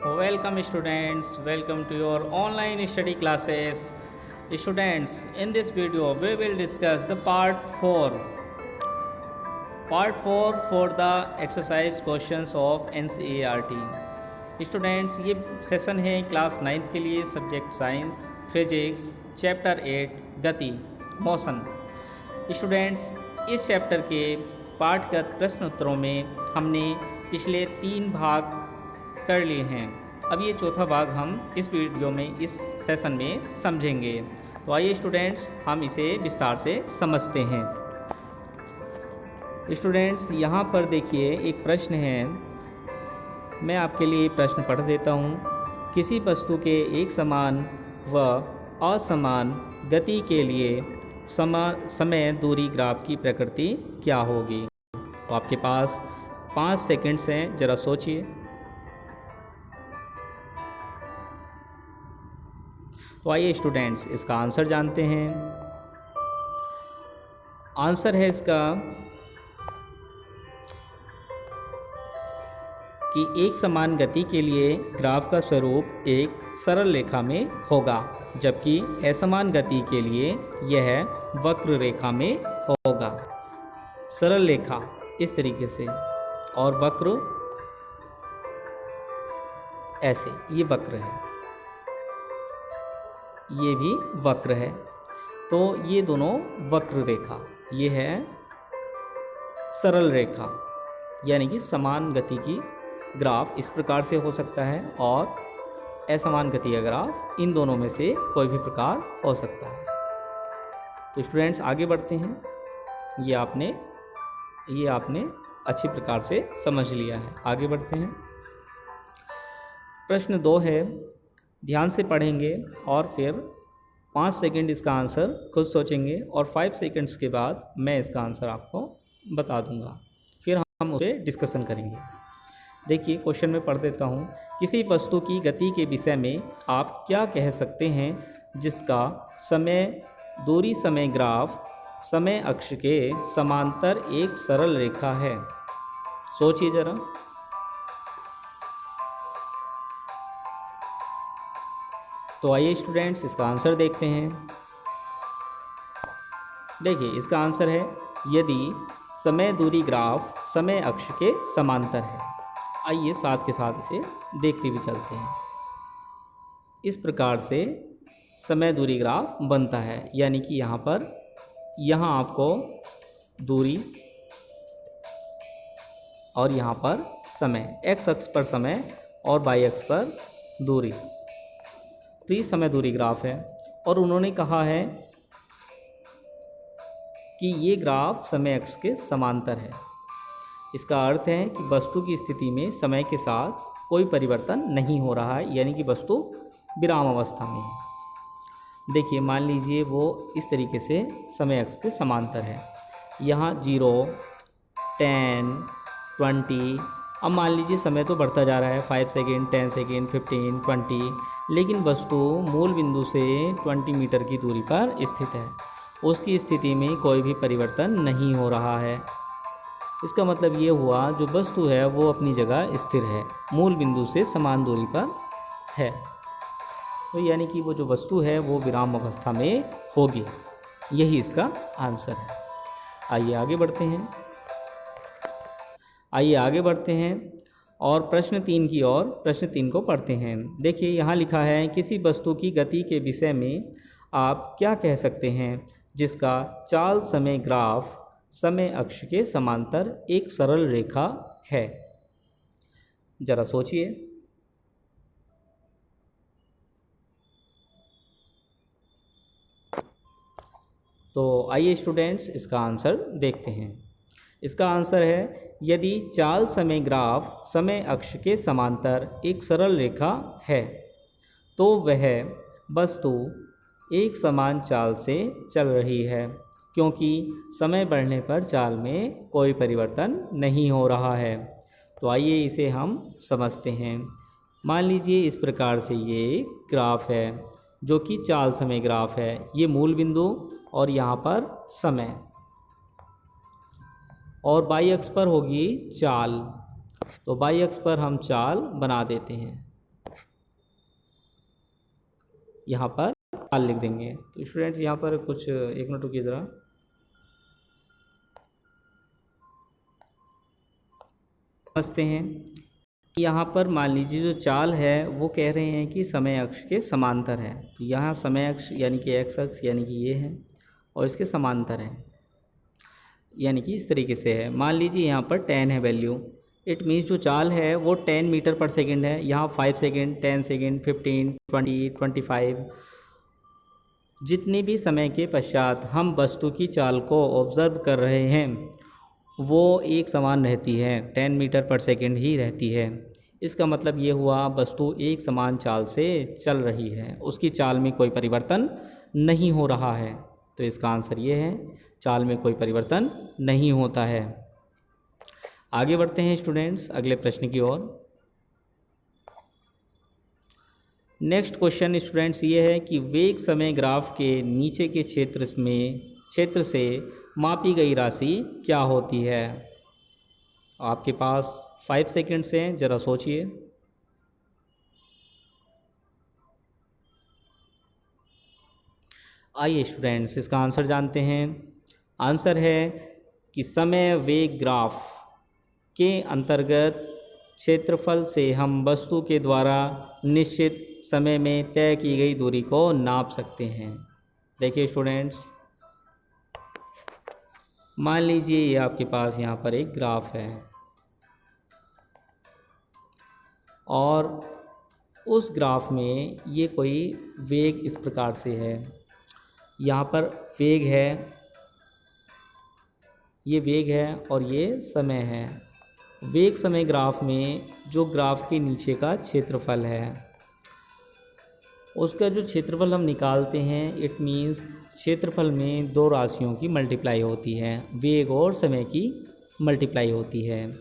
Welcome students, welcome to your online study classes. Students, in this video we will discuss the part 4 for the exercise questions of NCERT. Students ये session है class 9th के लिए subject science physics chapter 8 गति motion. Students इस chapter के पाठगत प्रश्न उत्तरों में हमने पिछले 3 भाग कर लिए हैं। अब ये चौथा भाग हम इस वीडियो में इस सेशन में समझेंगे। तो आइए स्टूडेंट्स हम इसे विस्तार से समझते हैं। स्टूडेंट्स यहाँ पर देखिए एक प्रश्न है, मैं आपके लिए प्रश्न पढ़ देता हूँ। किसी वस्तु के एक समान व असमान गति के लिए समय दूरी ग्राफ की प्रकृति क्या होगी? तो आपके पास 5 सेकंड्स हैं, ज़रा सोचिए। तो आइए स्टूडेंट्स इसका आंसर जानते हैं। आंसर है इसका कि एक समान गति के लिए ग्राफ का स्वरूप एक सरल रेखा में होगा, जबकि असमान गति के लिए यह वक्र रेखा में होगा। सरल रेखा इस तरीके से और वक्र ऐसे, ये वक्र है, ये भी वक्र है। तो ये दोनों वक्र रेखा, ये है सरल रेखा, यानी कि समान गति की ग्राफ इस प्रकार से हो सकता है और असमान गति का ग्राफ इन दोनों में से कोई भी प्रकार हो सकता है। तो स्टूडेंट्स आगे बढ़ते हैं। ये आपने अच्छी प्रकार से समझ लिया है। आगे बढ़ते हैं। प्रश्न 2 है, ध्यान से पढ़ेंगे और फिर 5 सेकंड इसका आंसर खुद सोचेंगे और 5 सेकंड्स के बाद मैं इसका आंसर आपको बता दूंगा, फिर हम उस पर डिस्कशन करेंगे। देखिए क्वेश्चन में पढ़ देता हूँ। किसी वस्तु की गति के विषय में आप क्या कह सकते हैं जिसका दूरी समय ग्राफ समय अक्ष के समांतर एक सरल रेखा है? सोचिए ज़रा। तो आइए स्टूडेंट्स इसका आंसर देखते हैं। देखिए इसका आंसर है यदि समय दूरी ग्राफ समय अक्ष के समांतर है। आइए साथ के साथ इसे देखते भी चलते हैं। इस प्रकार से समय दूरी ग्राफ बनता है, यानी कि यहाँ आपको दूरी और यहाँ पर समय, एक्स अक्ष पर समय और वाई अक्ष पर दूरी। तो ये समय दूरी ग्राफ है और उन्होंने कहा है कि ये ग्राफ समय अक्ष के समांतर है। इसका अर्थ है कि वस्तु की स्थिति में समय के साथ कोई परिवर्तन नहीं हो रहा है, यानी कि वस्तु विराम अवस्था में है। देखिए मान लीजिए वो इस तरीके से समय अक्ष के समांतर है। यहाँ 0, 10, 20, अब मान लीजिए समय तो बढ़ता जा रहा है, 5 सेकेंड, 10 सेकेंड, 15, 20, लेकिन वस्तु मूल बिंदु से 20 मीटर की दूरी पर स्थित है। उसकी स्थिति में कोई भी परिवर्तन नहीं हो रहा है। इसका मतलब ये हुआ जो वस्तु है वो अपनी जगह स्थिर है, मूल बिंदु से समान दूरी पर है। तो यानी कि वो जो वस्तु है वो विराम अवस्था में होगी। यही इसका आंसर है। आइए आगे बढ़ते हैं और प्रश्न 3 की ओर, प्रश्न 3 को पढ़ते हैं। देखिए यहाँ लिखा है, किसी वस्तु की गति के विषय में आप क्या कह सकते हैं जिसका चाल समय ग्राफ समय अक्ष के समांतर एक सरल रेखा है? जरा सोचिए। तो आइए स्टूडेंट्स इसका आंसर देखते हैं। इसका आंसर है यदि चाल समय ग्राफ समय अक्ष के समांतर एक सरल रेखा है तो वह वस्तु एक समान चाल से चल रही है, क्योंकि समय बढ़ने पर चाल में कोई परिवर्तन नहीं हो रहा है। तो आइए इसे हम समझते हैं। मान लीजिए इस प्रकार से ये ग्राफ है जो कि चाल समय ग्राफ है। ये मूल बिंदु और यहाँ पर समय, और वाई अक्ष पर होगी चाल। तो वाई अक्ष पर हम चाल बना देते हैं। यहाँ पर चाल लिख देंगे। तो स्टूडेंट्स यहाँ पर कुछ एक मिनट रुकिए ज़रा। समझते हैं कि यहाँ पर मान लीजिए जो चाल है वो कह रहे हैं कि समय अक्ष के समांतर है। तो यहाँ समय अक्ष यानी कि एक्स अक्ष यानी कि ये है और इसके समांतर है, यानी कि इस तरीके से है। मान लीजिए यहाँ पर 10 है वैल्यू, इट मीन्स जो चाल है वो 10 मीटर पर सेकेंड है। यहाँ 5 सेकेंड, 10 सेकेंड, 15, 20, 25 जितने भी समय के पश्चात हम वस्तु की चाल को ऑब्ज़र्व कर रहे हैं वो एक समान रहती है, 10 मीटर पर सेकेंड ही रहती है। इसका मतलब ये हुआ वस्तु एक समान चाल से चल रही है, उसकी चाल में कोई परिवर्तन नहीं हो रहा है। तो इसका आंसर ये है, चाल में कोई परिवर्तन नहीं होता है। आगे बढ़ते हैं स्टूडेंट्स अगले प्रश्न की ओर। नेक्स्ट क्वेश्चन स्टूडेंट्स ये है कि वेग समय ग्राफ के नीचे के क्षेत्र से मापी गई राशि क्या होती है। आपके पास 5 सेकेंड्स हैं, ज़रा सोचिए। आइए स्टूडेंट्स इसका आंसर जानते हैं। आंसर है कि समय वेग ग्राफ के अंतर्गत क्षेत्रफल से हम वस्तु के द्वारा निश्चित समय में तय की गई दूरी को नाप सकते हैं। देखिए स्टूडेंट्स, मान लीजिए ये आपके पास यहाँ पर एक ग्राफ है और उस ग्राफ में ये कोई वेग इस प्रकार से है। यहाँ पर वेग है, ये वेग है और ये समय है। वेग समय ग्राफ में जो ग्राफ के नीचे का क्षेत्रफल है उसका जो क्षेत्रफल हम निकालते हैं, इट मीन्स क्षेत्रफल में दो राशियों की मल्टीप्लाई होती है, वेग और समय की मल्टीप्लाई होती है।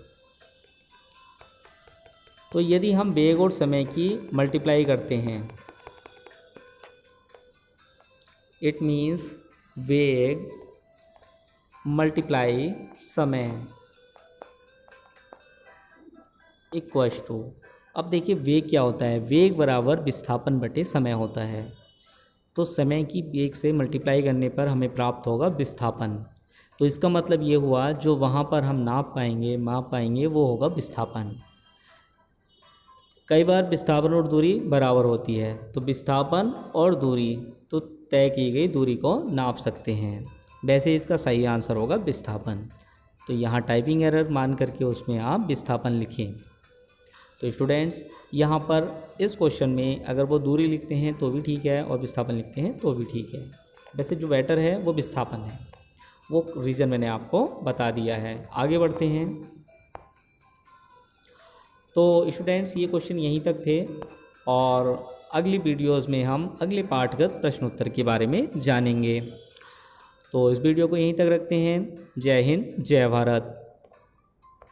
तो यदि हम वेग और समय की मल्टीप्लाई करते हैं, इट मीन्स वेग मल्टीप्लाई समय इक्वल्स टू, अब देखिए वेग क्या होता है, वेग बराबर विस्थापन बटे समय होता है। तो समय की वेग से मल्टीप्लाई करने पर हमें प्राप्त होगा विस्थापन। तो इसका मतलब ये हुआ जो वहाँ पर हम माप पाएंगे वो होगा विस्थापन। कई बार विस्थापन और दूरी बराबर होती है, तो विस्थापन और दूरी तो तय की गई दूरी को नाप सकते हैं। वैसे इसका सही आंसर होगा विस्थापन। तो यहाँ टाइपिंग एरर मान करके उसमें आप विस्थापन लिखें। तो स्टूडेंट्स यहाँ पर इस क्वेश्चन में अगर वो दूरी लिखते हैं तो भी ठीक है और विस्थापन लिखते हैं तो भी ठीक है। वैसे जो बेटर है वो विस्थापन है, वो रीज़न मैंने आपको बता दिया है। आगे बढ़ते हैं। तो स्टूडेंट्स ये क्वेश्चन यहीं तक थे और अगली वीडियोज़ में हम अगले पाठगत प्रश्नोत्तर के बारे में जानेंगे। तो इस वीडियो को यहीं तक रखते हैं। जय हिंद, जय भारत।